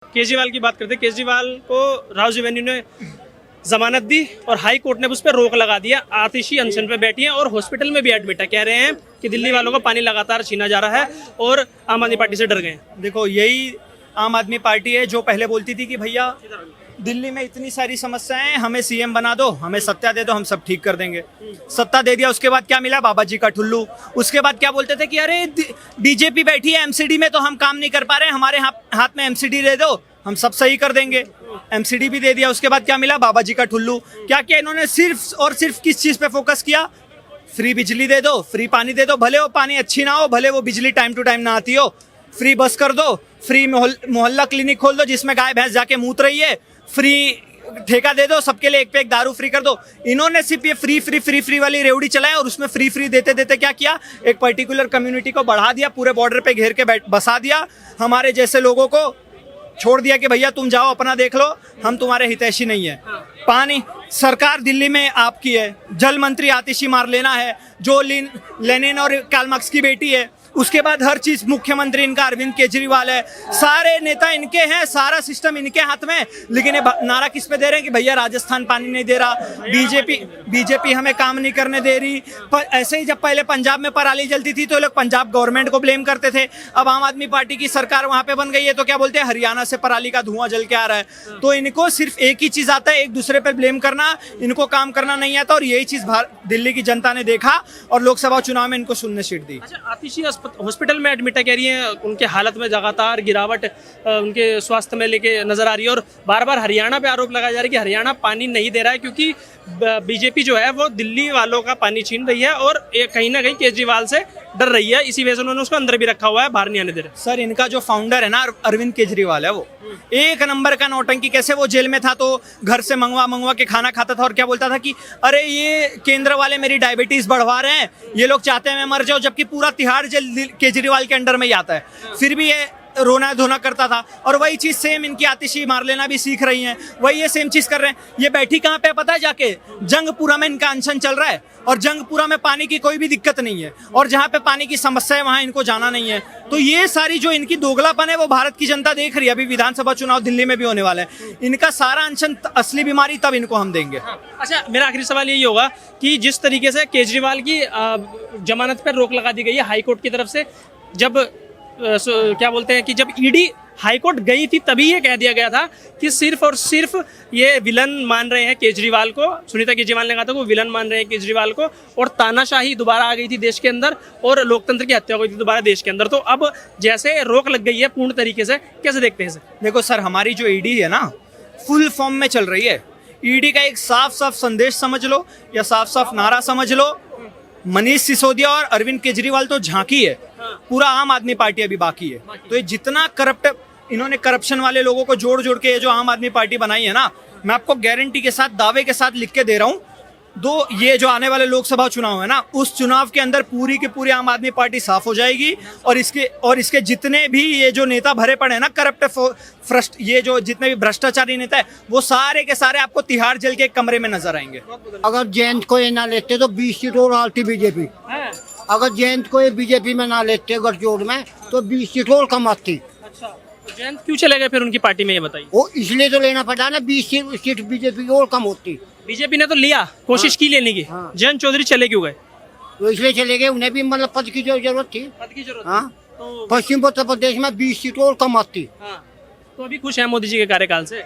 केजरीवाल की बात करते हैं। केजरीवाल को राजीव रेवेन्यू ने जमानत दी और हाई कोर्ट ने उस पर रोक लगा दिया। आतिशी अनशन पे बैठी हैं और हॉस्पिटल में भी एडमिट है। कह रहे हैं कि दिल्ली वालों को पानी लगातार छीना जा रहा है और आम आदमी पार्टी से डर गए हैं। देखो, यही आम आदमी पार्टी है जो पहले बोलती थी कि भैया दिल्ली में इतनी सारी समस्याएं हैं, हमें सीएम बना दो, हमें सत्ता दे दो, हम सब ठीक कर देंगे। सत्ता दे दिया, उसके बाद क्या मिला? बाबा जी का ठुल्लू। उसके बाद क्या बोलते थे कि अरे बीजेपी बैठी है एमसीडी में तो हम काम नहीं कर पा रहे, हमारे हाथ में एमसीडी दे दो, हम सब सही कर देंगे। एमसीडी भी दे दिया, उसके बाद क्या मिला? बाबा जी का ठुल्लू। क्या किया इन्होंने? सिर्फ और सिर्फ किस चीज पे फोकस किया? फ्री बिजली दे दो, फ्री पानी दे दो, भले वो पानी अच्छी ना हो, भले वो बिजली टाइम टू टाइम ना आती हो, फ्री बस कर दो, फ्री मोहल्ला क्लिनिक खोल दो जिसमें गाय भैंस जाके मूत रही है, फ्री ठेका दे दो, सबके लिए एक पे एक दारू फ्री कर दो। इन्होंने सिर्फ ये फ्री फ्री फ्री फ्री वाली रेवड़ी चलाया और उसमें फ्री फ्री देते देते क्या किया? एक पर्टिकुलर कम्युनिटी को बढ़ा दिया, पूरे बॉर्डर पे घेर के बसा दिया, हमारे जैसे लोगों को छोड़ दिया कि भैया तुम जाओ अपना देख लो, हम तुम्हारे हितैषी नहीं है। पानी सरकार दिल्ली में आपकी है, जल मंत्री आतिशी मारलेना है जो लेनिन और कार्ल मार्क्स की बेटी है। उसके बाद हर चीज मुख्यमंत्री इनका अरविंद केजरीवाल है, सारे नेता इनके हैं, सारा सिस्टम इनके हाथ में। लेकिन ये नारा किस पे दे रहे हैं कि भैया राजस्थान पानी नहीं दे रहा, बीजेपी हमें काम नहीं करने दे रही। पर ऐसे ही जब पहले पंजाब में पराली जलती थी तो लोग पंजाब गवर्नमेंट को ब्लेम करते थे। अब आम आदमी पार्टी की सरकार वहां पे बन गई है तो क्या बोलते हैं? हरियाणा से पराली का धुआं जल के आ रहा है। तो इनको सिर्फ एक ही चीज आता है, एक दूसरे पर ब्लेम करना, इनको काम करना नहीं आता। और यही चीज दिल्ली की जनता ने देखा और लोकसभा चुनाव में इनको शून्य सीट दी। अच्छा, आतिशी हॉस्पिटल में एडमिट है, कह रही है उनके हालत में लगातार गिरावट उनके स्वास्थ्य में लेके नजर आ रही है और बार बार हरियाणा पे आरोप लगाया जा रहा है कि हरियाणा पानी नहीं दे रहा है क्योंकि बीजेपी जो है वो दिल्ली वालों का पानी छीन रही है और कहीं ना कहीं केजरीवाल से डर रही है, इसी वजह से उन्होंने उसको अंदर भी रखा हुआ है, बाहर नहीं आने दे रहे। सर, इनका जो फाउंडर है ना अरविंद केजरीवाल है, वो एक नंबर का नौटंकी। कैसे वो जेल में था तो घर से मंगवा के खाना खाता था और क्या बोलता था कि अरे ये केंद्र वाले मेरी डायबिटीज बढ़वा रहे हैं, ये लोग चाहते हैं मैं मर जाऊं, जबकि पूरा तिहाड़ जेल केजरीवाल के अंडर में ही आता है, फिर भी ये रोना धोना करता था। और वही चीज सेम इनकी आतिशी मारलेना भी सीख रही हैं, वही ये सेम चीज कर रहे हैं। ये बैठी कहाँ पे पता है? जाके जंगपुरा में इनका अनशन चल रहा है और जंगपुरा में पानी की कोई भी दिक्कत नहीं है और जहाँ पे पानी की समस्या है वहां इनको जाना नहीं है। तो ये सारी जो इनकी दोगलापन है वो भारत की जनता देख रही है। अभी विधानसभा चुनाव दिल्ली में भी होने वाला है, इनका सारा अनशन असली बीमारी तब इनको हम देंगे। अच्छा, मेरा आखिरी सवाल यही होगा कि जिस तरीके से केजरीवाल की जमानत पर रोक लगा दी गई है हाईकोर्ट की तरफ से, जब क्या बोलते हैं कि जब ईडी हाईकोर्ट गई थी तभी ये कह दिया गया था कि सिर्फ और सिर्फ ये विलन मान रहे हैं केजरीवाल को। सुनीता केजरीवाल ने कहा था वो विलन मान रहे हैं केजरीवाल को और तानाशाही दोबारा आ गई थी देश के अंदर और लोकतंत्र की हत्या हो गई थी दोबारा देश के अंदर। तो अब जैसे रोक लग गई है पूर्ण तरीके से, कैसे देखते हैं इसे? देखो सर, हमारी जो ईडी है ना फुल फॉर्म में चल रही है। ईडी का एक साफ साफ संदेश समझ लो या साफ साफ नारा समझ लो, मनीष सिसोदिया और अरविंद केजरीवाल तो झांकी है, पूरा आम आदमी पार्टी अभी बाकी है। तो ये जितना करप्ट, इन्होंने करप्शन वाले लोगों को जोड़ जोड़ के ये जो आम आदमी पार्टी बनाई है ना, मैं आपको गारंटी के साथ दावे के साथ लिख के दे रहा हूँ, ये जो आने वाले लोकसभा चुनाव है ना, उस चुनाव के अंदर पूरी की पूरी आम आदमी पार्टी साफ हो जाएगी और इसके जितने भी ये जो नेता भरे पड़े हैं ना करप्ट ये जो जितने भी भ्रष्टाचारी नेता है वो सारे के सारे आपको तिहाड़ जेल के एक कमरे में नजर आएंगे। अगर जयंत को ये ना लेते तो 20 सीट और आती बीजेपी। अगर जयंत को ये बीजेपी में ना लेते गठजोड़ में तो 20 सीट और कम आती। अच्छा, तो जयंत क्यों चले गए फिर उनकी पार्टी में, ये बताइए? वो इसलिए तो लेना पड़ा ना, 20 सीट बीजेपी की और कम होती। बीजेपी ने तो लिया, कोशिश की लेने की। जयंत चौधरी चले क्यों गए? तो इसलिए चले गए, उन्हें भी मतलब पद की जरूरत थी। पद की जरूरत हाँ, तो पश्चिम उत्तर प्रदेश में 20 सीट और कम आती। हाँ, तो अभी खुश है मोदी जी के कार्यकाल से?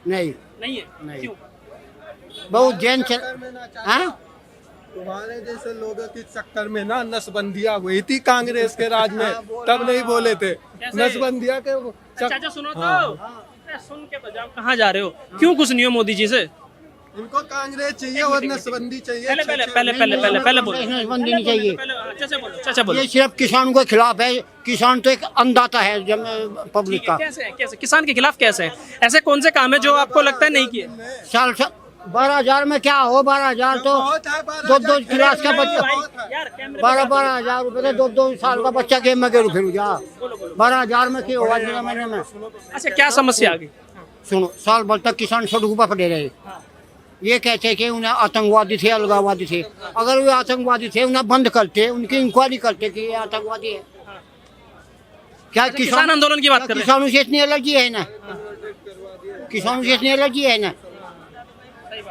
नहीं नहीं है। नहीं। क्यों? बहुत जैन तुम्हारे जैसे लोगों की चक्कर में ना नसबंदियां हुई थी कांग्रेस के राज में, तब नहीं बोले थे नसबंदियां के चाचा सुनो तो। अरे सुन के बजाओ, कहाँ जा रहे हो? क्यों खुश नहीं हो मोदी जी से? इनको कांग्रेस चाहिए और नसबंदी चाहिए। पहले बोलो। नसबंदी नहीं चाहिए। चाचा बोलो। ये सिर्फ किसानों के खिलाफ है। किसान तो एक अन्नदाता है पब्लिक का। कैसे किसान के खिलाफ कैसे है? ऐसे कौन से काम है जो आपको लगता है नहीं किए? साल 12,000 में क्या हो? 12,000 तो दो क्लास का बच्चा 12,000 रुपए तो 2 साल का बच्चा गेम में गेरू फिर जा 12,000 में क्या होगा महीने में? अच्छा, क्या समस्या आ गई? सुनो, साल भर तक किसान सड़कों पर पड़े रहे। ये कहते कि उन्हें आतंकवादी थे, अलगाववादी थे। अगर वे आतंकवादी थे उन्हें बंद करते, उनकी इंक्वायरी करते कि ये आतंकवादी है। क्या किसान आंदोलन की बात कर रहे हैं। किसानों से इतनी एलर्जी है ना, किसानों से इतनी एलर्जी है ना।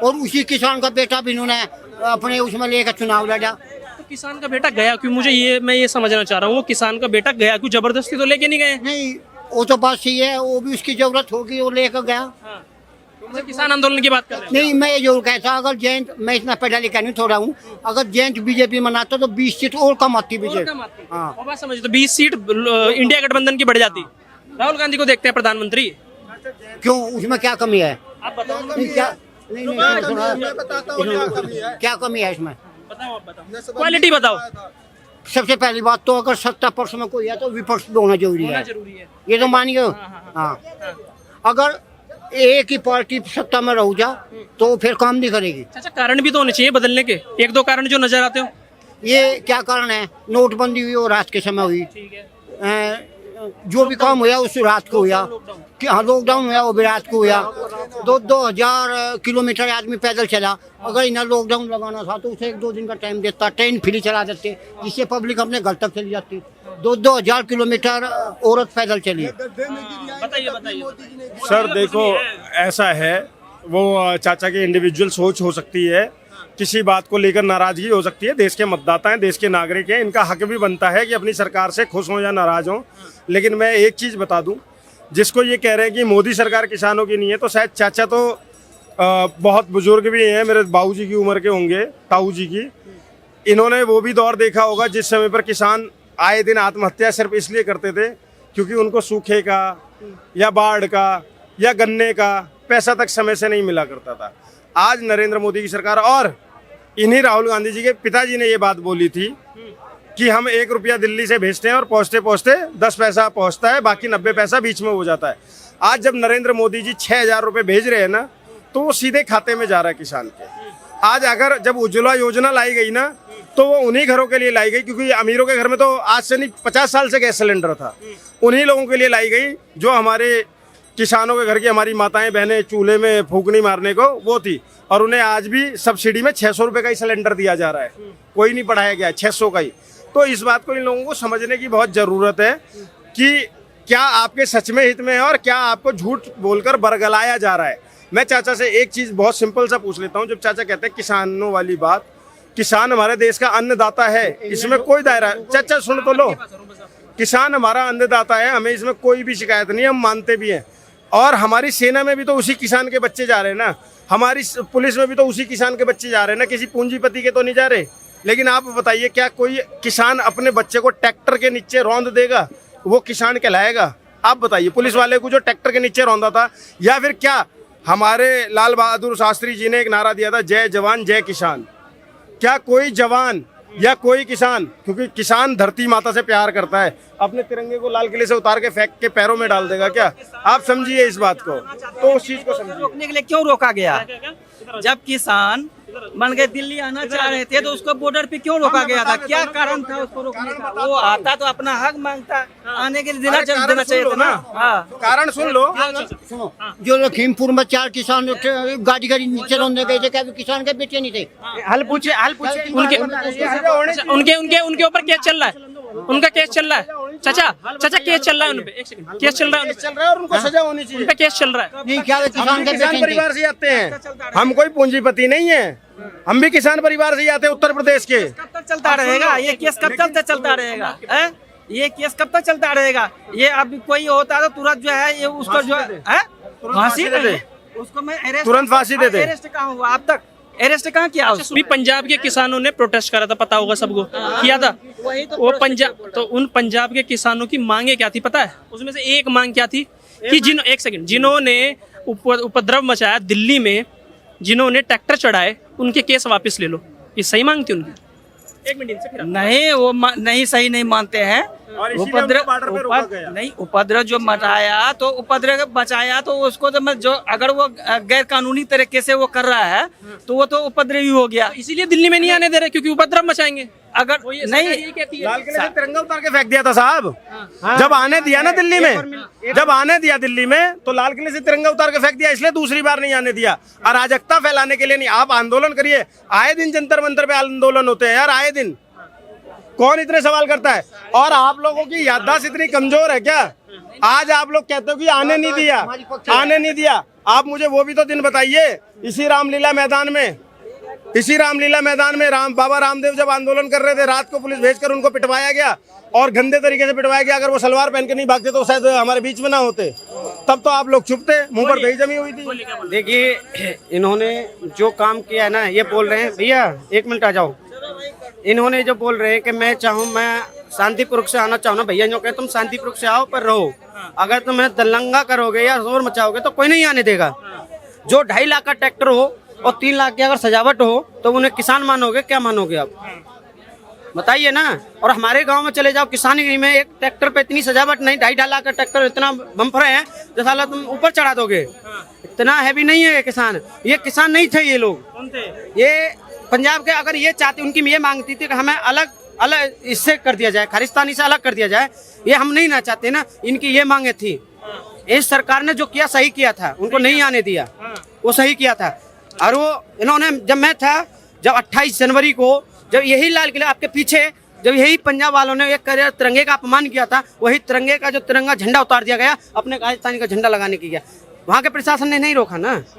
और उसी किसान का बेटा भी इन्होंने अपने उसमें लेकर चुनाव लड़ा। तो किसान का बेटा गया क्यों? मैं ये समझना चाह रहा हूँ, वो किसान का बेटा गया क्यों? जबरदस्ती तो लेके नहीं गए। नहीं, वो तो बात सही है, वो भी उसकी जरूरत होगी, वो लेकर गया। अच्छा, किसान आंदोलन की बात कर रहे हैं। नहीं, मैं ये जरूर कहता, अगर जैन, मैं इतना पढ़ा लिखा नहीं थोड़ा हूँ, अगर जैन बीजेपी मनाता तो 20 सीट और कम आती बीजेपी। हाँ, और बात समझ, तो 20 सीट इंडिया गठबंधन की बढ़ जाती। राहुल गांधी को देखते हैं प्रधानमंत्री। क्यों, उसमें क्या कमी है? आप बताओ। नहीं, क्या नहीं नहीं सुनो, मैं बताता हूँ क्या कमी है। क्या कमी है इसमें? बताओ, आप बताओ, क्वालिटी बताओ। सबसे पहली बात तो अगर सत्ता पक्ष में कोई है तो विपक्ष भी होना जरूरी है, जरूरी है। ये तो मानिए। हाँ, अगर एक ही पार्टी सत्ता में रह जा तो फिर काम नहीं करेगी। अच्छा, कारण भी तो होने चाहिए बदलने के, एक दो कारण जो नजर आते हो। ये क्या कारण है? नोटबंदी हुई और रात के समय हुई। ठीक है। जो भी काम हुआ उस रात को हुआ कि हाँ, लॉकडाउन हुआ वो भी रात को हुआ। 2,000 किलोमीटर आदमी पैदल चला। अगर इन्हें लॉकडाउन लगाना था तो उसे 1-2 दिन का टाइम देता, ट्रेन फ्री चला देते, जिससे पब्लिक अपने घर तक चली जाती। 2,000 किलोमीटर औरत पैदल चली। बताइए बताइए। सर देखो, ऐसा है, वो चाचा की इंडिविजुअल सोच हो सकती है, किसी बात को लेकर नाराजगी हो सकती है। देश के मतदाता हैं, देश के नागरिक हैं, इनका हक भी बनता है कि अपनी सरकार से खुश हों या नाराज हों। लेकिन मैं एक चीज़ बता दूं, जिसको ये कह रहे हैं कि मोदी सरकार किसानों की नहीं है, तो शायद चाचा तो बहुत बुजुर्ग भी हैं, मेरे बाबूजी की उम्र के होंगे, ताऊ जी की। इन्होंने वो भी दौर देखा होगा जिस समय पर किसान आए दिन आत्महत्या सिर्फ इसलिए करते थे क्योंकि उनको सूखे का या बाढ़ का या गन्ने का पैसा तक समय से नहीं मिला करता था। आज नरेंद्र मोदी की सरकार और इन्हीं राहुल गांधी जी के पिताजी ने ये बात बोली थी कि हम 1 रुपया दिल्ली से भेजते हैं और पहुँचते पहुँचते 10 पैसा पहुँचता है, बाकी 90 पैसा बीच में हो जाता है। आज जब नरेंद्र मोदी जी 6,000 रुपये भेज रहे हैं ना, तो वो सीधे खाते में जा रहा है किसान के। आज अगर जब उज्ज्वला योजना लाई गई ना, तो वो उन्हीं घरों के लिए लाई गई, क्योंकि अमीरों के घर में तो आज से नहीं 50 साल से गैस सिलेंडर था। उन्हीं लोगों के लिए लाई गई जो हमारे किसानों के घर की हमारी माताएं बहनें चूल्हे में फूंकनी मारने को वो थी। और उन्हें आज भी सब्सिडी में 600 रुपये का ही सिलेंडर दिया जा रहा है, कोई नहीं बढ़ाया गया, 600 का ही। तो इस बात को इन लोगों को समझने की बहुत ज़रूरत है कि क्या आपके सच में हित में है और क्या आपको झूठ बोलकर बरगलाया जा रहा है। मैं चाचा से एक चीज़ बहुत सिंपल सा पूछ लेता हूँ। जब चाचा कहते हैं किसानों वाली बात, किसान हमारे देश का अन्नदाता है, इसमें कोई दायरा, चाचा सुन तो लो, किसान हमारा अन्नदाता है, हमें इसमें कोई भी शिकायत नहीं, हम मानते भी हैं। और हमारी सेना में भी तो उसी किसान के बच्चे जा रहे हैं ना, हमारी पुलिस में भी तो उसी किसान के बच्चे जा रहे हैं ना, किसी पूंजीपति के तो नहीं जा रहे। लेकिन आप बताइए, क्या कोई किसान अपने बच्चे को ट्रैक्टर के नीचे रौंद देगा? वो किसान कहलाएगा? आप बताइए। पुलिस वाले को जो ट्रैक्टर के नीचे रौंदा था, या फिर क्या हमारे लाल बहादुर शास्त्री जी ने एक नारा दिया था, जय जवान जय किसान। क्या कोई जवान या कोई किसान, क्योंकि किसान धरती माता से प्यार करता है, अपने तिरंगे को लाल किले से उतार के फेंक के पैरों में डाल देगा क्या? आप समझिए इस बात को, तो उस चीज को समझिए। रोकने के लिए क्यों रोका गया? जब किसान बन गए दिल्ली आना चाह रहे थे तो उसको बॉर्डर पे क्यों रोका गया था? क्या कारण था उसको रोकने का? वो आता तो अपना हक मांगता, आने के लिए देना चाहिए था ना। हाँ, कारण सुन लो। सुनो, जो लखीमपुर में 4 किसान गाड़ी नीचे रोने गए थे, क्या किसान के बेटे नहीं थे? हल पूछे उनके ऊपर केस चल रहा है, उनका केस चल रहा है। चाचा केस चल रहा है, उनपे एक सेकंड, केस चल रहा है और उनको सजा होनी चाहिए। उनपे केस चल रहा है। नहीं, क्या किसान के किसान बेटे परिवार से आते हैं, हम कोई पूंजीपति नहीं है, हम भी किसान परिवार से आते हैं, उत्तर प्रदेश के। कब तक चलता रहेगा ये केस? कब तक चलता रहेगा? ये केस कब तक चलता रहेगा? ये अब कोई होता तो तुरंत जो है ये उसको जो है फांसी दे दे, उसको मैं तुरंत फांसी दे दे। अरेस्ट कहाँ हुआ अब तक? अरेस्ट कहाँ किया उसको? भी पंजाब के किसानों ने प्रोटेस्ट करा था, पता होगा सबको, किया था वो पंजाब। तो उन पंजाब के किसानों की मांगे क्या थी पता है? उसमें से एक मांग क्या थी कि जिन्होंने उपद्रव मचाया दिल्ली में, जिन्होंने ट्रैक्टर चढ़ाए, उनके केस वापस ले लो। ये सही मांग थी उनकी? एक मिनट से नहीं, वो नहीं सही नहीं मानते हैं। उपद्रव जो मचाया तो उपद्रव बचाया तो उसको तो मैं जो अगर वो गैर कानूनी तरीके से वो कर रहा है तो वो तो उपद्रवी हो गया। इसीलिए दिल्ली में नहीं आने दे रहे, क्योंकि उपद्रव मचाएंगे। अगर नहीं, लाल किले से तिरंगा उतार के फेंक दिया था साहब। जब आने दिया ना दिल्ली में, जब आने दिया दिल्ली में तो लाल किले से तिरंगा उतार के फेंक दिया, इसलिए दूसरी बार नहीं आने दिया। अराजकता फैलाने के लिए नहीं। आप आंदोलन करिए, आए दिन जंतर मंतर पे आंदोलन होते हैं यार, आए दिन। कौन इतने सवाल करता है? और आप लोगों की याददाश्त इतनी कमजोर है क्या? आज आप लोग कहते हो कि आने नहीं दिया, आने नहीं दिया। आप मुझे वो भी तो दिन बताइए, इसी रामलीला मैदान में बाबा रामदेव जब आंदोलन कर रहे थे, रात को पुलिस भेजकर उनको पिटवाया गया और गंदे तरीके से पिटवाया गया। अगर वो सलवार पहन के नहीं भागते तो शायद हमारे बीच में ना होते। तब तो आप लोग चुप थे, मुंह पर दही जमी हुई थी। देखिए, इन्होंने जो काम किया है ना, ये बोल रहे हैं, भैया 1 मिनट आ जाओ। इन्होंने जो बोल रहे हैं कि मैं शांतिपूर्वक से आना चाहूँ ना, भैया जो कहे तुम शांतिपूर्वक से आओ पर रहो। अगर तुम दंगा करोगे या शोर मचाओगे तो कोई नहीं आने देगा। जो 2.5 लाख का ट्रैक्टर हो और 3 लाख की अगर सजावट हो तो उन्हें किसान मानोगे? क्या मानोगे आप, बताइए ना। और हमारे गांव में चले जाओ, किसानी में एक ट्रैक्टर पे इतनी सजावट नहीं, 2.5 लाख का ट्रैक्टर इतना बम्पर है जो साला तुम ऊपर चढ़ा दोगे। इतना हैवी नहीं है किसान। ये किसान नहीं थे ये लोग, ये पंजाब के। अगर ये चाहते, उनकी ये मांगती थी कि हमें अलग इससे कर दिया जाए, खालिस्तानी से अलग कर दिया जाए, ये हम नहीं ना चाहते ना। इनकी ये मांगे थी। इस सरकार ने जो किया सही किया था, उनको नहीं आने दिया, वो सही किया था। और वो इन्होंने, जब 28 जनवरी को जब यही लाल किला आपके पीछे, जब यही पंजाब वालों ने एक तिरंगे का अपमान किया था, वही तिरंगे का जो तिरंगा झंडा उतार दिया गया, अपने खालिस्तानी का झंडा लगाने की गया। वहाँ के प्रशासन ने नहीं रोका ना।